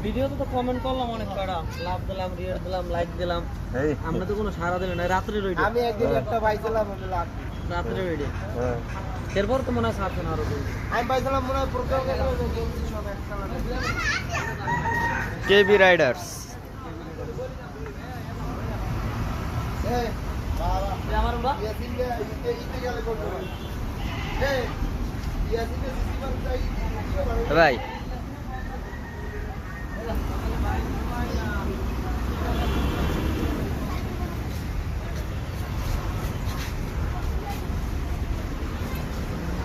ভিডিওতে তো কমেন্ট করলাম অনেক কটা, লাভ দিলাম, রিয়েট দিলাম, লাইক দিলাম, আমরা তো কোনো সারা দিলে না। রাত্রে রইডি আমি একদিন একটা পাইছিলাম লাভ, রাত্রে রইডি এরপর তো মনে হয় সাথে না আরো আমি পাইছিলাম মনে হয় প্রোগ্রাম সব একটা কেবি রাইডার্স। আমার বা ভাই